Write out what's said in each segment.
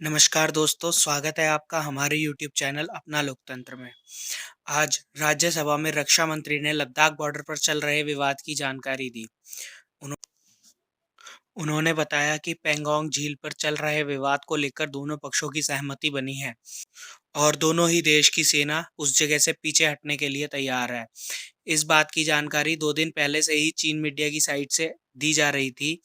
नमस्कार दोस्तों, स्वागत है आपका हमारे यूट्यूब चैनल अपना लोकतंत्र में। आज राज्यसभा में रक्षा मंत्री ने लद्दाख बॉर्डर पर चल रहे विवाद की जानकारी दी। उन्हों- उन्होंने बताया कि पैंगोंग झील पर चल रहे विवाद को लेकर दोनों पक्षों की सहमति बनी है और दोनों ही देश की सेना उस जगह से पीछे हटने के लिए तैयार है। इस बात की जानकारी 2 दिन पहले से ही चीन मीडिया की साइट से दी जा रही थी।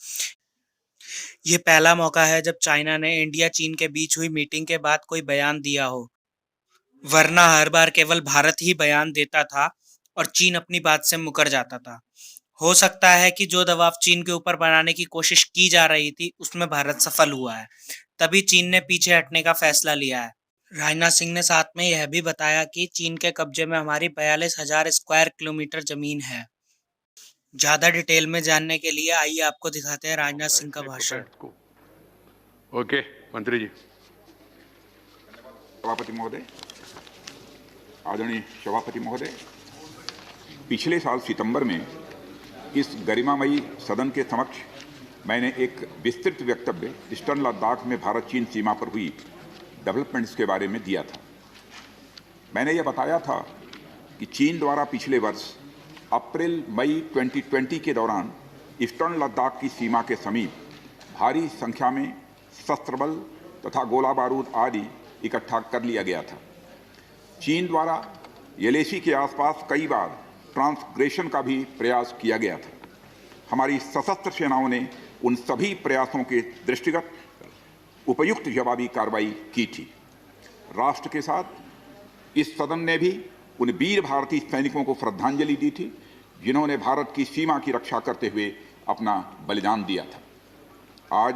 ये पहला मौका है जब चाइना ने इंडिया चीन के बीच हुई मीटिंग के बाद कोई बयान दिया हो, वरना हर बार केवल भारत ही बयान देता था और चीन अपनी बात से मुकर जाता था। हो सकता है कि जो दबाव चीन के ऊपर बनाने की कोशिश की जा रही थी उसमें भारत सफल हुआ है, तभी चीन ने पीछे हटने का फैसला लिया है। राजनाथ सिंह ने साथ में यह भी बताया कि चीन के कब्जे में हमारी 42,000 स्क्वायर किलोमीटर जमीन है। ज्यादा डिटेल में जानने के लिए आइए आपको दिखाते हैं राजनाथ सिंह का भाषण। ओके, मंत्री जी। सभापति महोदय, आदरणीय सभापति महोदय, पिछले साल सितंबर में इस गरिमामयी सदन के समक्ष मैंने एक विस्तृत वक्तव्य ईस्टर्न लद्दाख में भारत चीन सीमा पर हुई डेवलपमेंट्स के बारे में दिया था। मैंने यह बताया था कि चीन द्वारा पिछले वर्ष अप्रैल मई 2020 के दौरान ईस्टर्न लद्दाख की सीमा के समीप भारी संख्या में शस्त्र बल तथा गोला बारूद आदि इकट्ठा कर लिया गया था। चीन द्वारा एलएसी के आसपास कई बार ट्रांसग्रेशन का भी प्रयास किया गया था। हमारी सशस्त्र सेनाओं ने उन सभी प्रयासों के दृष्टिगत उपयुक्त जवाबी कार्रवाई की थी। राष्ट्र के साथ इस सदन ने भी उन वीर भारतीय सैनिकों को श्रद्धांजलि दी थी जिन्होंने भारत की सीमा की रक्षा करते हुए अपना बलिदान दिया था। आज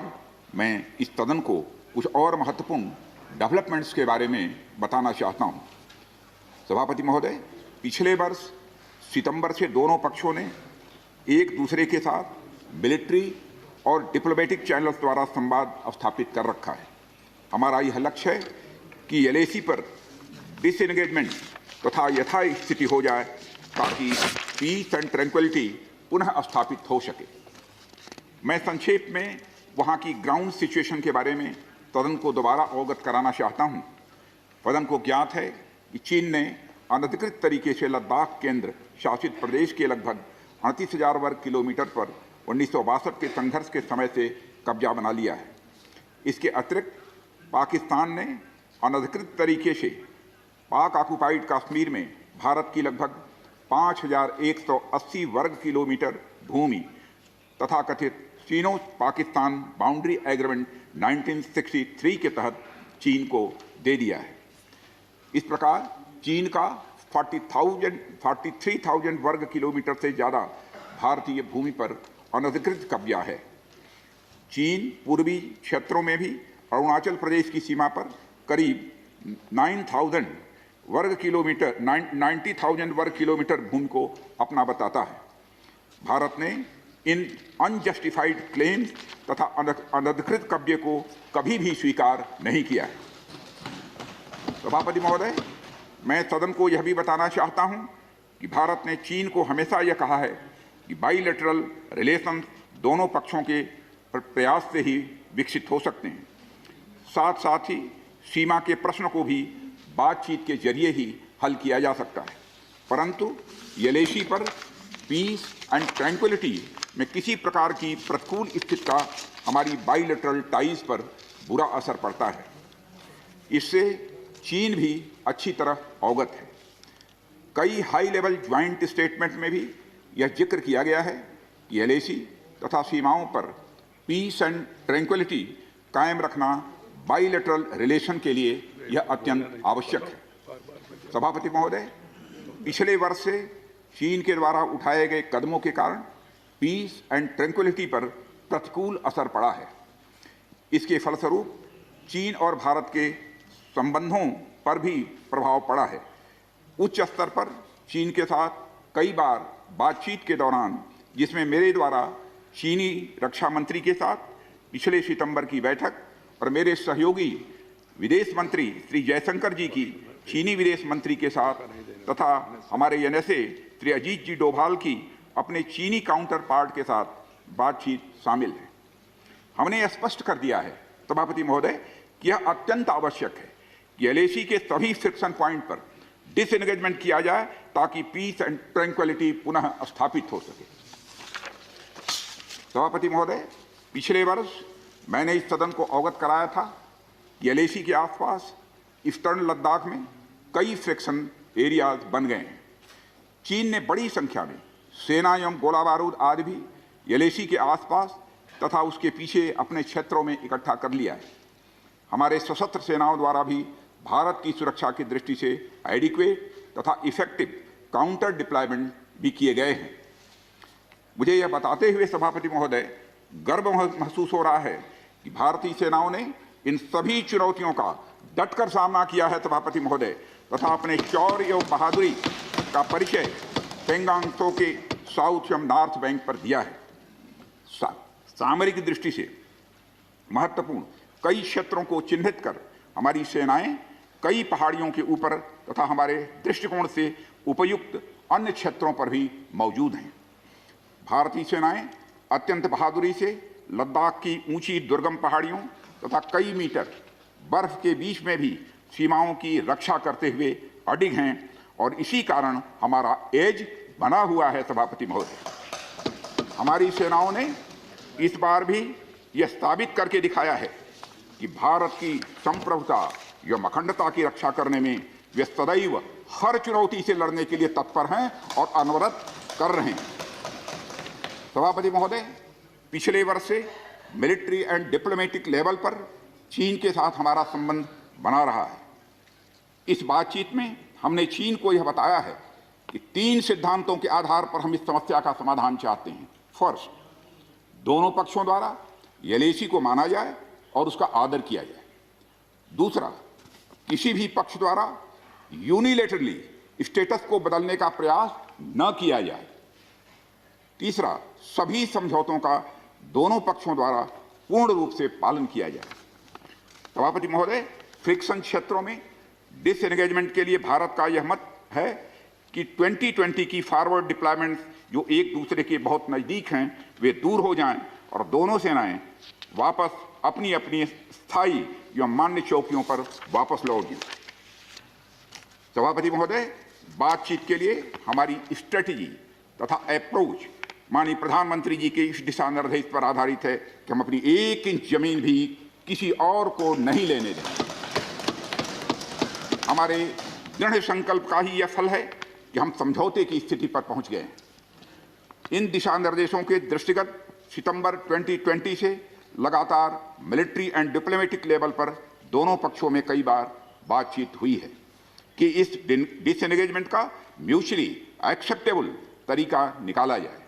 मैं इस सदन को कुछ और महत्वपूर्ण डेवलपमेंट्स के बारे में बताना चाहता हूं। सभापति महोदय, पिछले वर्ष सितंबर से दोनों पक्षों ने एक दूसरे के साथ मिलिट्री और डिप्लोमेटिक चैनल्स द्वारा संवाद स्थापित कर रखा है। हमारा यह लक्ष्य है कि एलएसी पर डिसएंगेजमेंट तथा यथास्थिति हो जाए ताकि पीस एंड ट्रैंक्विलिटी पुनः स्थापित हो सके। मैं संक्षेप में वहां की ग्राउंड सिचुएशन के बारे में सदन को दोबारा अवगत कराना चाहता हूं। सदन को ज्ञात है कि चीन ने अनधिकृत तरीके से लद्दाख केंद्र शासित प्रदेश के लगभग 38,000 वर्ग किलोमीटर पर 1962 के संघर्ष के समय से कब्जा बना लिया है। इसके अतिरिक्त पाकिस्तान ने अनधिकृत तरीके से पाक ऑक्युपाइड कश्मीर में भारत की लगभग 5,180 वर्ग किलोमीटर भूमि तथा कथित चीनो पाकिस्तान बाउंड्री एग्रीमेंट 1963 के तहत चीन को दे दिया है। इस प्रकार चीन का 43,000 वर्ग किलोमीटर से ज़्यादा भारतीय भूमि पर अनधिकृत कब्जा है। चीन पूर्वी क्षेत्रों में भी अरुणाचल प्रदेश की सीमा पर करीब 90,000 वर्ग किलोमीटर 90,000 वर्ग किलोमीटर भूमि को अपना बताता है। भारत ने इन अनजस्टिफाइड क्लेम्स तथा अनधिकृत कब्जे को कभी भी स्वीकार नहीं किया है। सभापति महोदय, मैं सदन को यह भी बताना चाहता हूं कि भारत ने चीन को हमेशा यह कहा है कि बाइलेटरल रिलेशन दोनों पक्षों के प्रयास से ही विकसित हो सकते हैं। साथ साथ ही सीमा के प्रश्न को भी बातचीत के जरिए ही हल किया जा सकता है, परंतु एलएसी पर पीस एंड ट्रैंक्विलिटी में किसी प्रकार की प्रतिकूल स्थिति का हमारी बाइलेटरल टाइज पर बुरा असर पड़ता है। इससे चीन भी अच्छी तरह अवगत है। कई हाई लेवल ज्वाइंट स्टेटमेंट में भी यह जिक्र किया गया है कि एलएसी तथा सीमाओं पर पीस एंड ट्रैंक्विलिटी कायम रखना बाइलेटरल रिलेशन के लिए यह अत्यंत आवश्यक है। सभापति महोदय, पिछले वर्ष से चीन के द्वारा उठाए गए कदमों के कारण पीस एंड ट्रैंक्विलिटी पर प्रतिकूल असर पड़ा है। इसके फलस्वरूप चीन और भारत के संबंधों पर भी प्रभाव पड़ा है। उच्च स्तर पर चीन के साथ कई बार बातचीत के दौरान, जिसमें मेरे द्वारा चीनी रक्षा मंत्री के साथ पिछले सितंबर की बैठक और मेरे सहयोगी विदेश मंत्री श्री जयशंकर जी की चीनी विदेश मंत्री के साथ तथा हमारे एनएसए श्री अजीत जी डोभाल की अपने चीनी काउंटर पार्ट के साथ बातचीत शामिल है। हमने यह स्पष्ट कर दिया है सभापति महोदय कि यह अत्यंत आवश्यक है कि LAC के सभी फ्रिक्शन पॉइंट पर डिसएंगेजमेंट किया जाए ताकि पीस एंड ट्रैंक्विलिटी पुनः स्थापित हो सके। सभापति महोदय, पिछले वर्ष मैंने इस सदन को अवगत कराया था कि LAC के आसपास ईस्टर्न लद्दाख में कई फ्रिक्शन एरियाज बन गए हैं। चीन ने बड़ी संख्या में सेना एवं गोला बारूद आदि भी LAC के आसपास तथा उसके पीछे अपने क्षेत्रों में इकट्ठा कर लिया है। हमारे सशस्त्र सेनाओं द्वारा भी भारत की सुरक्षा की दृष्टि से एडिक्वेट तथा इफेक्टिव काउंटर डिप्लॉयमेंट भी किए गए हैं। मुझे यह बताते हुए सभापति महोदय गर्व महसूस हो रहा है कि भारतीय सेनाओं ने इन सभी चुनौतियों का डटकर सामना किया है सभापति महोदय, तथा अपने शौर्य एवं बहादुरी का परिचय पेंगांग त्सो के साउथ एवं नॉर्थ बैंक पर दिया है। सामरिक दृष्टि से महत्वपूर्ण कई क्षेत्रों को चिन्हित कर हमारी सेनाएं कई पहाड़ियों के ऊपर तथा हमारे दृष्टिकोण से उपयुक्त अन्य क्षेत्रों पर भी मौजूद हैं। भारतीय सेनाएं अत्यंत बहादुरी से लद्दाख की ऊंची दुर्गम पहाड़ियों तथा कई मीटर बर्फ के बीच में भी सीमाओं की रक्षा करते हुए अडिग हैं और इसी कारण हमारा एज बना हुआ है। सभापति महोदय, हमारी सेनाओं ने इस बार भी यह साबित करके दिखाया है कि भारत की संप्रभुता एवं अखंडता की रक्षा करने में वे सदैव हर चुनौती से लड़ने के लिए तत्पर हैं और अनवरत कर रहे हैं। सभापति महोदय, पिछले वर्ष से मिलिट्री एंड डिप्लोमेटिक लेवल पर चीन के साथ हमारा संबंध बना रहा है। इस बातचीत में हमने चीन को यह बताया है कि 3 सिद्धांतों के आधार पर हम इस समस्या का समाधान चाहते हैं। फर्स्ट, दोनों पक्षों द्वारा LAC को माना जाए और उसका आदर किया जाए। दूसरा, किसी भी पक्ष द्वारा यूनिलेटरली स्टेटस को बदलने का प्रयास न किया जाए। तीसरा, सभी समझौतों का दोनों पक्षों द्वारा पूर्ण रूप से पालन किया जाए। सभापति महोदय, फ्रिक्शन क्षेत्रों में डिसएंगेजमेंट के लिए भारत का यह मत है कि 2020 की फॉरवर्ड डिप्लॉयमेंट जो एक दूसरे के बहुत नज़दीक हैं वे दूर हो जाएं और दोनों सेनाएं वापस अपनी अपनी स्थायी एवं मान्य चौकियों पर वापस लौट जाएं। सभापति महोदय, बातचीत के लिए हमारी स्ट्रेटजी तथा अप्रोच माननीय प्रधानमंत्री जी के इस दिशा निर्देश पर आधारित है कि हम अपनी 1 इंच जमीन भी किसी और को नहीं लेने दें। हमारे दृढ़ संकल्प का ही यह फल है कि हम समझौते की स्थिति पर पहुंच गए हैं। इन दिशा निर्देशों के दृष्टिगत सितंबर 2020 से लगातार मिलिट्री एंड डिप्लोमेटिक लेवल पर दोनों पक्षों में कई बार बातचीत हुई है कि इस डिसएंगेजमेंट का म्यूचुअली एक्सेप्टेबल तरीका निकाला जाए।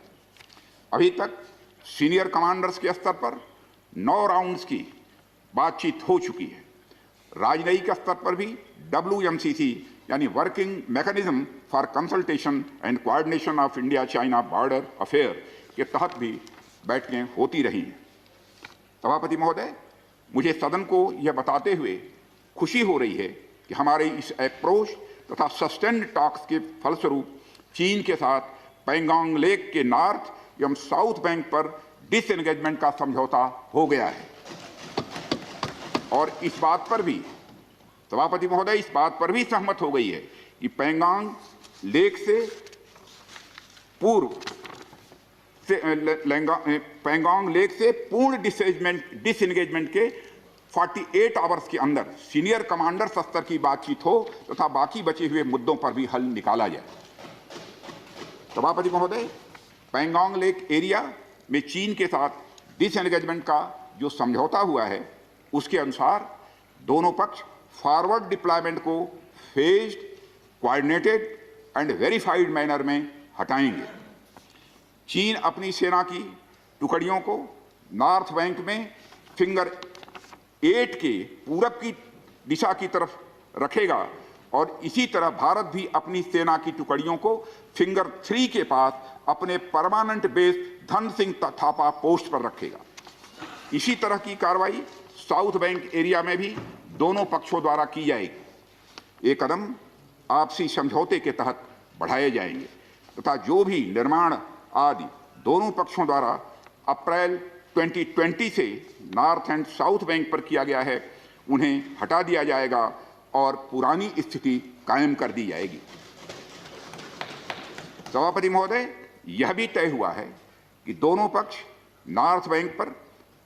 अभी तक सीनियर कमांडर्स के स्तर पर 9 राउंड्स की बातचीत हो चुकी है। राजनयिक स्तर पर भी WMCC यानी working mechanism for consultation and coordination of India China border affair के तहत भी बैठकें होती रही हैं। सभापति महोदय, मुझे सदन को यह बताते हुए खुशी हो रही है कि हमारे इस अप्रोच तथा सस्टेन्ड टॉक्स के फलस्वरूप चीन के साथ पेंगोंग लेक के नॉर्थ एवं साउथ बैंक पर डिसएंगेजमेंट का समझौता हो गया है। और इस बात पर भी सभापति महोदय इस बात पर भी सहमत हो गई है कि पेंगोंग लेक से पूर्व से पेंगोंग लेक से पूर्ण डिसएंगेजमेंट के 48 आवर्स के अंदर सीनियर कमांडर स्तर की बातचीत हो तथा बाकी बचे हुए मुद्दों पर भी हल निकाला जाए। सभापति महोदय, पेंगोंग लेक एरिया में चीन के साथ डिसएंगेजमेंट का जो समझौता हुआ है उसके अनुसार दोनों पक्ष फॉरवर्ड डिप्लॉयमेंट को phased, coordinated and verified manner में हटाएंगे। चीन अपनी सेना की टुकड़ियों को नॉर्थ बैंक में फिंगर 8 के पूरब की दिशा की तरफ रखेगा और इसी तरह भारत भी अपनी सेना की टुकड़ियों को फिंगर 3 के पास अपने permanent base Dhan Singh Thapa post पर रखेगा। इसी तरह की कार्रवाई साउथ बैंक एरिया में भी दोनों पक्षों द्वारा की जाएगी। ये कदम आपसी समझौते के तहत बढ़ाए जाएंगे तथा जो भी निर्माण आदि दोनों पक्षों द्वारा अप्रैल 2020 से नॉर्थ एंड साउथ बैंक पर किया गया है उन्हें हटा दिया जाएगा और पुरानी स्थिति कायम कर दी जाएगी। सभापति महोदय, यह भी तय हुआ है कि दोनों पक्ष नॉर्थ बैंक पर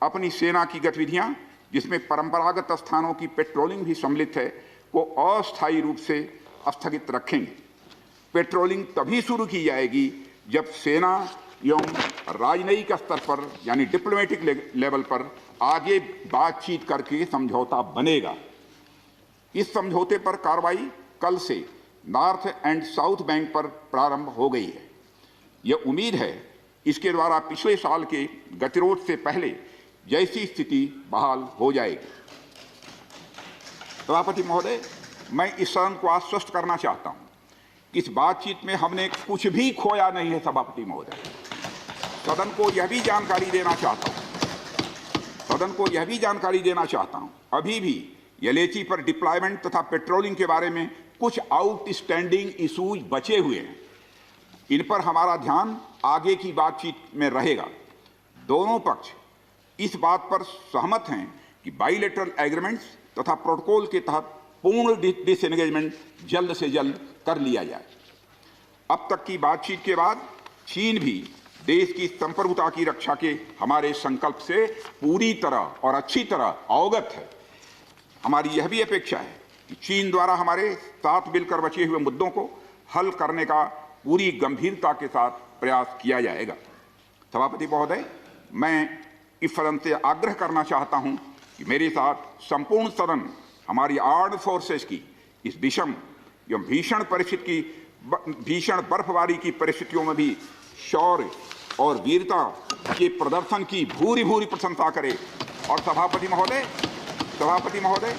अपनी सेना की गतिविधियां, जिसमें परंपरागत स्थानों की पेट्रोलिंग भी सम्मिलित है, को अस्थायी रूप से स्थगित रखेंगे। पेट्रोलिंग तभी शुरू की जाएगी जब सेना एवं राजनयिक स्तर पर यानी डिप्लोमेटिक लेवल पर आगे बातचीत करके समझौता बनेगा। इस समझौते पर कार्रवाई कल से नॉर्थ एंड साउथ बैंक पर प्रारंभ हो गई है। यह उम्मीद है इसके द्वारा पिछले साल के गतिरोध से पहले जैसी स्थिति बहाल हो जाएगी। सभापति महोदय, मैं इस सदन को आश्वस्त करना चाहता हूं कि इस बातचीत में हमने कुछ भी खोया नहीं है। सभापति महोदय, सदन को यह भी जानकारी देना चाहता हूं अभी भी एलएची पर डिप्लॉयमेंट तथा पेट्रोलिंग के बारे में कुछ आउटस्टैंडिंग इशूज बचे हुए हैं। इन पर हमारा ध्यान आगे की बातचीत में रहेगा। दोनों पक्ष इस बात पर सहमत हैं कि बाइलेटरल एग्रीमेंट्स तथा प्रोटोकॉल के तहत पूर्ण डिसएंगेजमेंट जल्द से जल्द कर लिया जाए। अब तक की बातचीत के बाद चीन भी देश की संप्रभुता की रक्षा के हमारे संकल्प से पूरी तरह और अच्छी तरह अवगत है। हमारी यह भी अपेक्षा है कि चीन द्वारा हमारे साथ मिलकर बचे हुए मुद्दों को हल करने का पूरी गंभीरता के साथ प्रयास किया जाएगा। सभापति महोदय, मैं इस सदन से आग्रह करना चाहता हूं कि मेरे साथ संपूर्ण सदन हमारी आर्म्ड फोर्सेस की इस विषम एवं भीषण बर्फबारी की परिस्थितियों में भी शौर्य और वीरता के प्रदर्शन की भूरी भूरी प्रशंसा करे। और सभापति महोदय,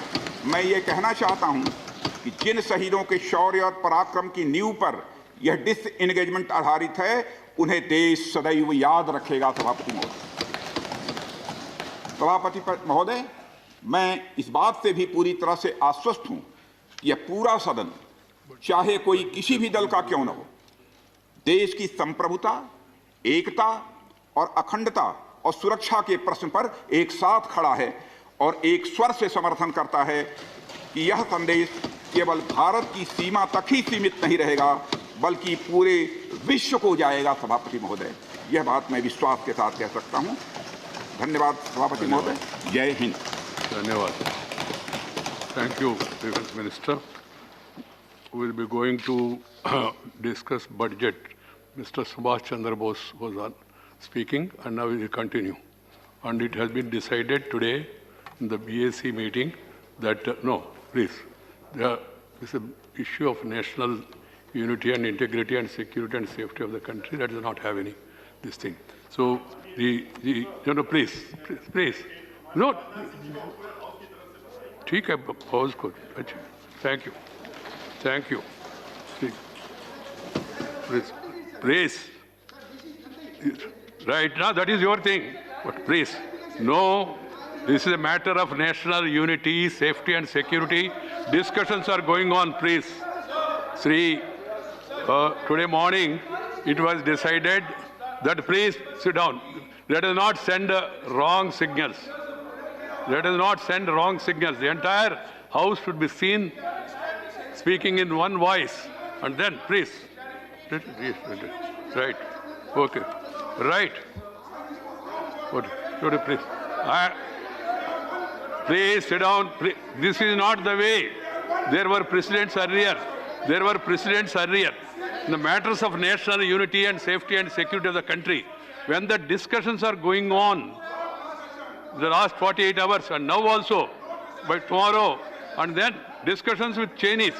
मैं ये कहना चाहता हूं कि जिन शहीदों के शौर्य और पराक्रम की नींव पर यह डिसएंगेजमेंट आधारित है, उन्हें देश सदैव याद रखेगा। सभापति महोदय, मैं इस बात से भी पूरी तरह से आश्वस्त हूं कि यह पूरा सदन, चाहे कोई किसी भी दल का क्यों न हो, देश की संप्रभुता, एकता और अखंडता और सुरक्षा के प्रश्न पर एक साथ खड़ा है और एक स्वर से समर्थन करता है कि यह संदेश केवल भारत की सीमा तक ही सीमित नहीं रहेगा, बल्कि पूरे विश्व को जाएगा। सभापति महोदय, यह बात मैं विश्वास के साथ कह सकता हूं। धन्यवाद सभापति महोदय। जय हिंद। धन्यवाद। Thank you, Defense Minister. We will be going to discuss budget. Mr. Subhash Chandra Bose was speaking, and now we will continue. And it has been decided today in the BAC meeting that no, please, there is an issue of national unity and integrity and security and safety of the country that does not have any this thing. So please, no. ठीक है, pause को। अच्छा, thank you. Please. Right now, that is your thing. But please, no, this is a matter of national unity, safety and security. Discussions are going on, please. Today morning, it was decided that please sit down. Let us not send wrong signals. The entire house should be seen speaking in one voice. And then, please. Right. Okay. Right. Please. Please sit down. Please. This is not the way. There were precedents earlier. In the matters of national unity and safety and security of the country, when the discussions are going on, the last 48 hours and now also by tomorrow, and then discussions with Chinese,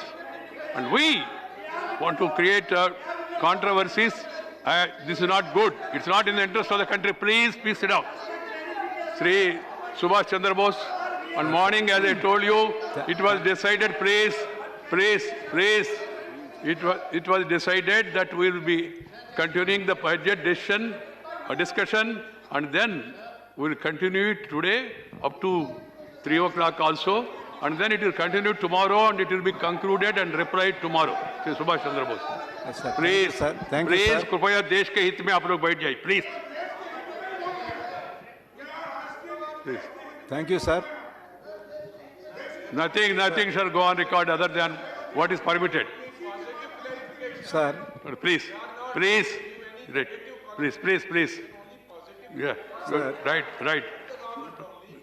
and we want to create controversies. This is not good. It's not in the interest of the country. Please sit down. Sri Subhash Chandra Bose, on morning, as I told you, it was decided, please, it was decided that we will be continuing the budget discussion, and then we will continue it today up to 3 o'clock also, and then it will continue tomorrow, and it will be concluded and replied tomorrow. Sri Subhash Chandra Bose. Please, please, कृपया देश के हित में आप लोग बैठ जाइए, please. Thank you, sir. Nothing shall go on record other than what is permitted. Sir, Please. Right. Please. Yeah. Sir. Right.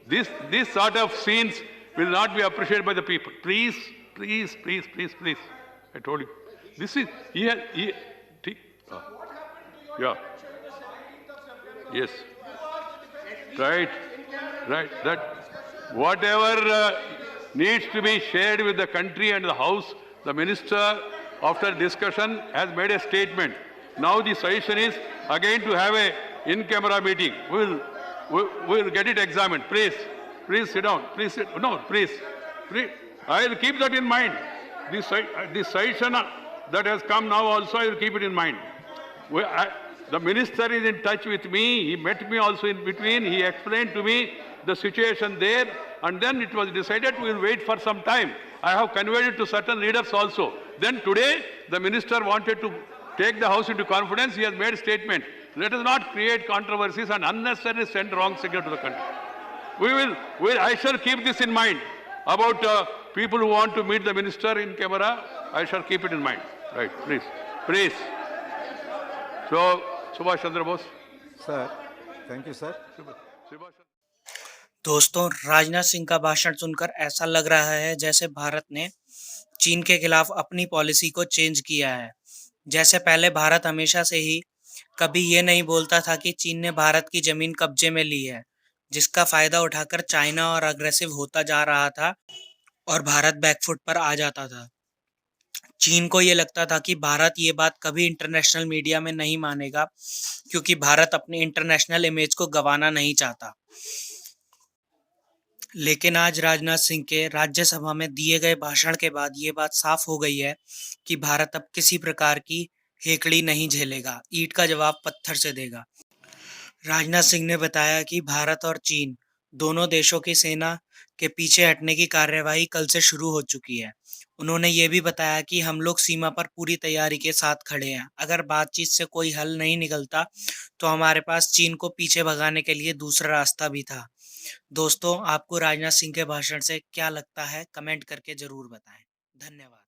This sort of scenes will not be appreciated by the people. Please. I told you. This is here. Yeah. Yes. Right. That whatever needs to be shared with the country and the House, the minister, after discussion, has made a statement. Now the suggestion is again to have a in-camera meeting. We'll get it examined. Please sit down. Please. I will keep that in mind. This suggestion that has come now also, I will keep it in mind. The minister is in touch with me. He met me also in between. He explained to me the situation there, and then it was decided we will wait for some time. I have conveyed it to certain leaders also. Then today, the minister wanted to take the House into confidence. He has made a statement. Let us not create controversies and unnecessarily send wrong signal to the country. I shall keep this in mind about people who want to meet the minister in camera. I shall keep it in mind. Right, please. So, Subhash Chandra Bose. sir, thank you, sir. दोस्तों, राजनाथ सिंह का भाषण सुनकर ऐसा लग रहा है जैसे भारत ने चीन के खिलाफ अपनी पॉलिसी को चेंज किया है। जैसे पहले भारत हमेशा से ही कभी ये नहीं बोलता था कि चीन ने भारत की जमीन कब्जे में ली है, जिसका फायदा उठाकर चाइना और अग्रेसिव होता जा रहा था और भारत बैकफुट पर आ जाता था। चीन को ये लगता था कि भारत ये बात कभी इंटरनेशनल मीडिया में नहीं मानेगा, क्योंकि भारत अपनी इंटरनेशनल इमेज को गंवाना नहीं चाहता। लेकिन आज राजनाथ सिंह के राज्यसभा में दिए गए भाषण के बाद ये बात साफ हो गई है कि भारत अब किसी प्रकार की हेकड़ी नहीं झेलेगा, ईंट का जवाब पत्थर से देगा। राजनाथ सिंह ने बताया कि भारत और चीन दोनों देशों की सेना के पीछे हटने की कार्यवाही कल से शुरू हो चुकी है। उन्होंने ये भी बताया कि हम लोग सीमा पर पूरी तैयारी के साथ खड़े हैं। अगर बातचीत से कोई हल नहीं निकलता तो हमारे पास चीन को पीछे भगाने के लिए दूसरा रास्ता भी था। दोस्तों, आपको राजनाथ सिंह के भाषण से क्या लगता है, कमेंट करके जरूर बताएं। धन्यवाद।